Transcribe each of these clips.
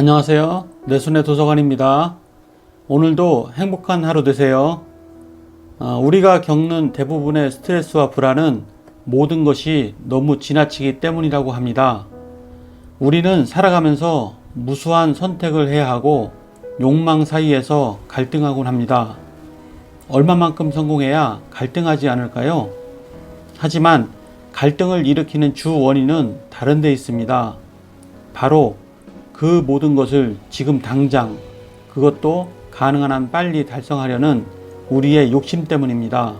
안녕하세요. 내순의 도서관입니다. 오늘도 행복한 하루 되세요. 우리가 겪는 대부분의 스트레스와 불안은 모든 것이 너무 지나치기 때문이라고 합니다. 우리는 살아가면서 무수한 선택을 해야 하고 욕망 사이에서 갈등하곤 합니다. 얼마만큼 성공해야 갈등하지 않을까요? 하지만 갈등을 일으키는 주 원인은 다른 데 있습니다. 바로 그 모든 것을 지금 당장, 그것도 가능한 한 빨리 달성하려는 우리의 욕심 때문입니다.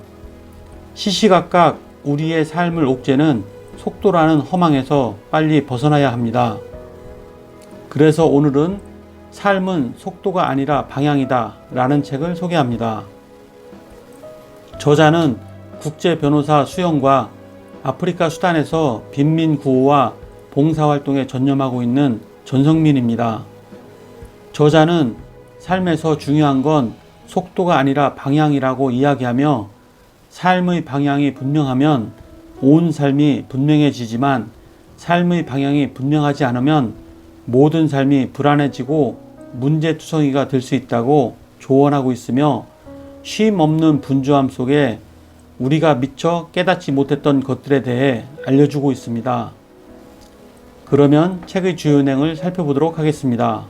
시시각각 우리의 삶을 옥죄는 속도라는 허망에서 빨리 벗어나야 합니다. 그래서 오늘은 삶은 속도가 아니라 방향이다 라는 책을 소개합니다. 저자는 국제 변호사 수영과 아프리카 수단에서 빈민 구호와 봉사활동에 전념하고 있는 전성민입니다. 저자는 삶에서 중요한 건 속도가 아니라 방향이라고 이야기하며 삶의 방향이 분명하면 온 삶이 분명해지지만 삶의 방향이 분명하지 않으면 모든 삶이 불안해지고 문제투성이가 될 수 있다고 조언하고 있으며 쉼 없는 분주함 속에 우리가 미처 깨닫지 못했던 것들에 대해 알려주고 있습니다. 그러면 책의 주요 내용을 살펴보도록 하겠습니다.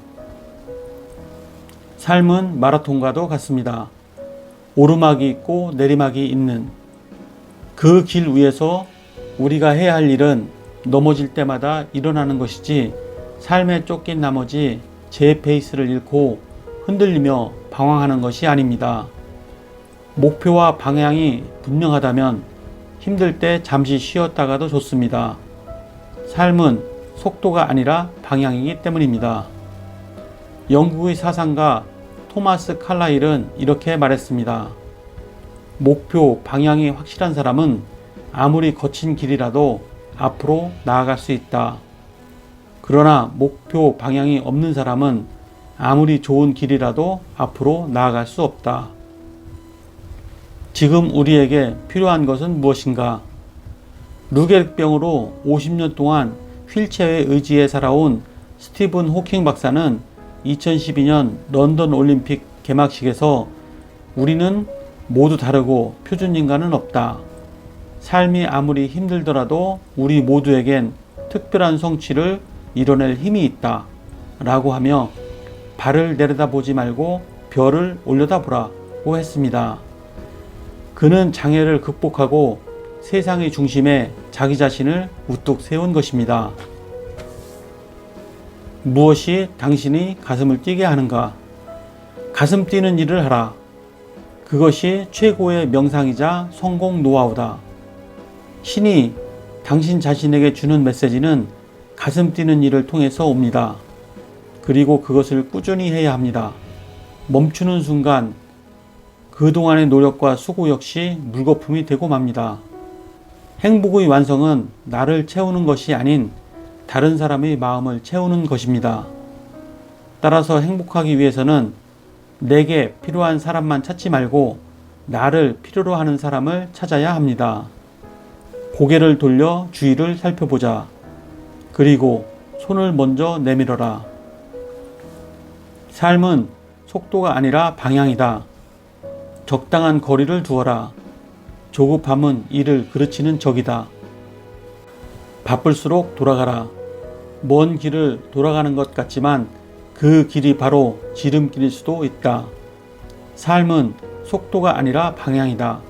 삶은 마라톤과도 같습니다. 오르막이 있고 내리막이 있는 그 길 위에서 우리가 해야 할 일은 넘어질 때마다 일어나는 것이지 삶에 쫓긴 나머지 제 페이스를 잃고 흔들리며 방황하는 것이 아닙니다. 목표와 방향이 분명하다면 힘들 때 잠시 쉬었다가도 좋습니다. 삶은 속도가 아니라 방향이기 때문입니다. 영국의 사상가 토마스 칼라일은 이렇게 말했습니다. 목표, 방향이 확실한 사람은 아무리 거친 길이라도 앞으로 나아갈 수 있다. 그러나 목표, 방향이 없는 사람은 아무리 좋은 길이라도 앞으로 나아갈 수 없다. 지금 우리에게 필요한 것은 무엇인가? 루게릭병으로 50년 동안 휠체어에 의지해 살아온 스티븐 호킹 박사는 2012년 런던 올림픽 개막식에서 우리는 모두 다르고 표준인간은 없다. 삶이 아무리 힘들더라도 우리 모두에겐 특별한 성취를 이뤄낼 힘이 있다. 라고 하며 발을 내려다보지 말고 별을 올려다보라고 했습니다. 그는 장애를 극복하고 세상의 중심에 자기 자신을 우뚝 세운 것입니다. 무엇이 당신의 가슴을 뛰게 하는가? 가슴 뛰는 일을 하라. 그것이 최고의 명상이자 성공 노하우다. 신이 당신 자신에게 주는 메시지는 가슴 뛰는 일을 통해서 옵니다. 그리고 그것을 꾸준히 해야 합니다. 멈추는 순간 그동안의 노력과 수고 역시 물거품이 되고 맙니다. 행복의 완성은 나를 채우는 것이 아닌 다른 사람의 마음을 채우는 것입니다. 따라서 행복하기 위해서는 내게 필요한 사람만 찾지 말고 나를 필요로 하는 사람을 찾아야 합니다. 고개를 돌려 주위를 살펴보자. 그리고 손을 먼저 내밀어라. 삶은 속도가 아니라 방향이다. 적당한 거리를 두어라. 조급함은 이를 그르치는 적이다. 바쁠수록 돌아가라. 먼 길을 돌아가는 것 같지만 그 길이 바로 지름길일 수도 있다. 삶은 속도가 아니라 방향이다.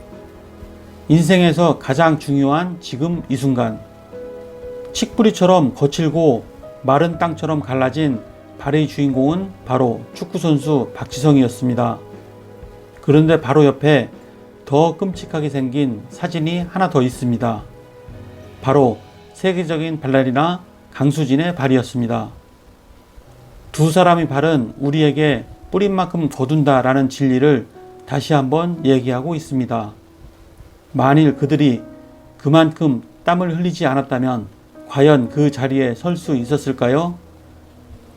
인생에서 가장 중요한 지금 이 순간. 칡뿌리처럼 거칠고 마른 땅처럼 갈라진 발의 주인공은 바로 축구선수 박지성이었습니다. 그런데 바로 옆에 더 끔찍하게 생긴 사진이 하나 더 있습니다. 바로 세계적인 발레리나 강수진의 발이었습니다. 두 사람의 발은 우리에게 뿌린 만큼 거둔다라는 진리를 다시 한번 얘기하고 있습니다. 만일 그들이 그만큼 땀을 흘리지 않았다면 과연 그 자리에 설 수 있었을까요?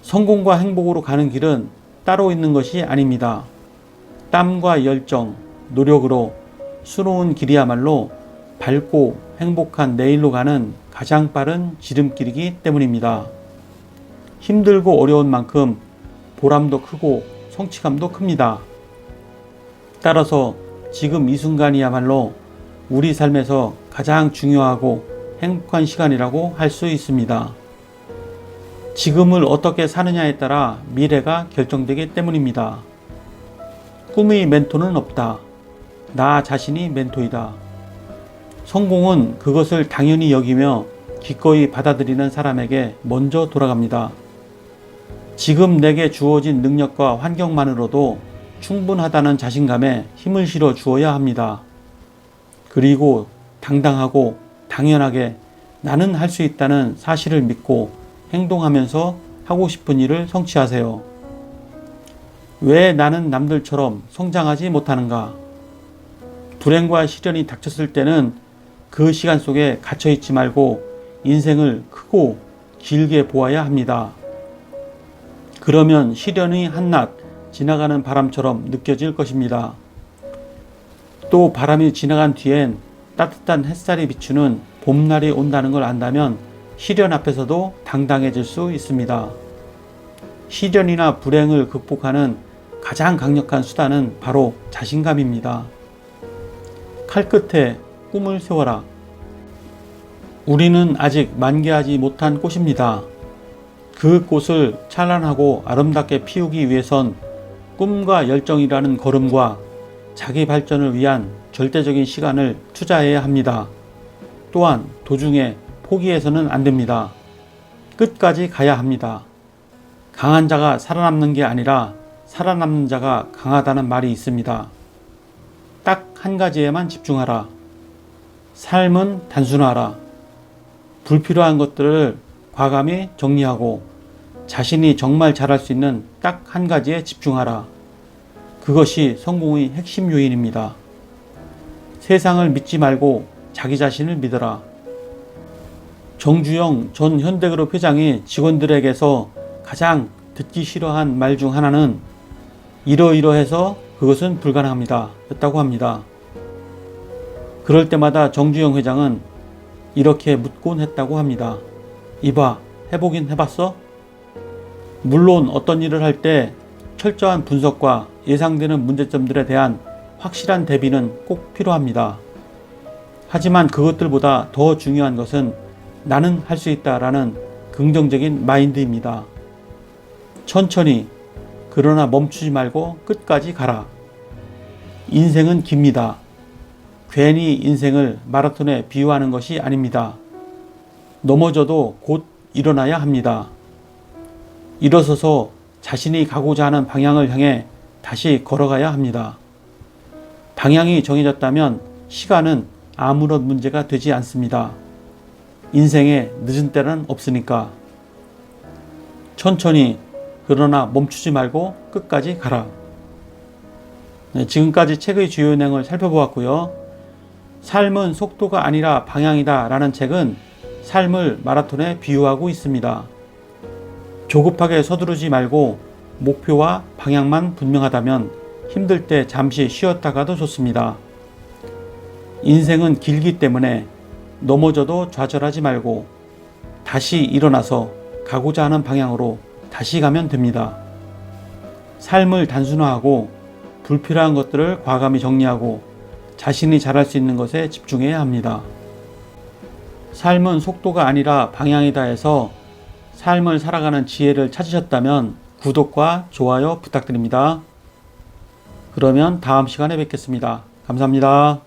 성공과 행복으로 가는 길은 따로 있는 것이 아닙니다. 땀과 열정, 노력으로 수놓은 길이야말로 밝고 행복한 내일로 가는 가장 빠른 지름길이기 때문입니다. 힘들고 어려운 만큼 보람도 크고 성취감도 큽니다. 따라서 지금 이 순간이야말로 우리 삶에서 가장 중요하고 행복한 시간이라고 할 수 있습니다. 지금을 어떻게 사느냐에 따라 미래가 결정되기 때문입니다. 꿈의 멘토는 없다. 나 자신이 멘토이다. 성공은 그것을 당연히 여기며 기꺼이 받아들이는 사람에게 먼저 돌아갑니다. 지금 내게 주어진 능력과 환경만으로도 충분하다는 자신감에 힘을 실어 주어야 합니다. 그리고 당당하고 당연하게 나는 할 수 있다는 사실을 믿고 행동하면서 하고 싶은 일을 성취하세요. 왜 나는 남들처럼 성장하지 못하는가? 불행과 시련이 닥쳤을 때는 그 시간 속에 갇혀있지 말고 인생을 크고 길게 보아야 합니다. 그러면 시련이 한낱 지나가는 바람처럼 느껴질 것입니다. 또 바람이 지나간 뒤엔 따뜻한 햇살이 비추는 봄날이 온다는 걸 안다면 시련 앞에서도 당당해질 수 있습니다. 시련이나 불행을 극복하는 가장 강력한 수단은 바로 자신감입니다. 칼 끝에 꿈을 세워라. 우리는 아직 만개하지 못한 꽃입니다. 그 꽃을 찬란하고 아름답게 피우기 위해선 꿈과 열정이라는 걸음과 자기 발전을 위한 절대적인 시간을 투자해야 합니다. 또한 도중에 포기해서는 안 됩니다. 끝까지 가야 합니다. 강한 자가 살아남는 게 아니라 살아남는 자가 강하다는 말이 있습니다. 딱 한 가지에만 집중하라. 삶은 단순하라. 불필요한 것들을 과감히 정리하고 자신이 정말 잘할 수 있는 딱 한 가지에 집중하라. 그것이 성공의 핵심 요인입니다. 세상을 믿지 말고 자기 자신을 믿어라. 정주영 전 현대그룹 회장이 직원들에게서 가장 듣기 싫어한 말 중 하나는 이러이러해서 그것은 불가능합니다 였다고 합니다. 그럴 때마다 정주영 회장은 이렇게 묻곤 했다고 합니다. 이봐, 해보긴 해봤어? 물론 어떤 일을 할 때 철저한 분석과 예상되는 문제점들에 대한 확실한 대비는 꼭 필요합니다. 하지만 그것들보다 더 중요한 것은 나는 할 수 있다라는 긍정적인 마인드입니다. 천천히, 그러나 멈추지 말고 끝까지 가라. 인생은 깁니다. 괜히 인생을 마라톤에 비유하는 것이 아닙니다. 넘어져도 곧 일어나야 합니다. 일어서서 자신이 가고자 하는 방향을 향해 다시 걸어가야 합니다. 방향이 정해졌다면 시간은 아무런 문제가 되지 않습니다. 인생에 늦은 때는 없으니까. 천천히, 그러나 멈추지 말고 끝까지 가라. 네, 지금까지 책의 주요 내용을 살펴보았고요. 삶은 속도가 아니라 방향이다 라는 책은 삶을 마라톤에 비유하고 있습니다. 조급하게 서두르지 말고 목표와 방향만 분명하다면 힘들 때 잠시 쉬었다가도 좋습니다. 인생은 길기 때문에 넘어져도 좌절하지 말고 다시 일어나서 가고자 하는 방향으로 다시 가면 됩니다. 삶을 단순화하고 불필요한 것들을 과감히 정리하고 자신이 잘할 수 있는 것에 집중해야 합니다. 삶은 속도가 아니라 방향이다 해서 삶을 살아가는 지혜를 찾으셨다면 구독과 좋아요 부탁드립니다. 그러면 다음 시간에 뵙겠습니다. 감사합니다.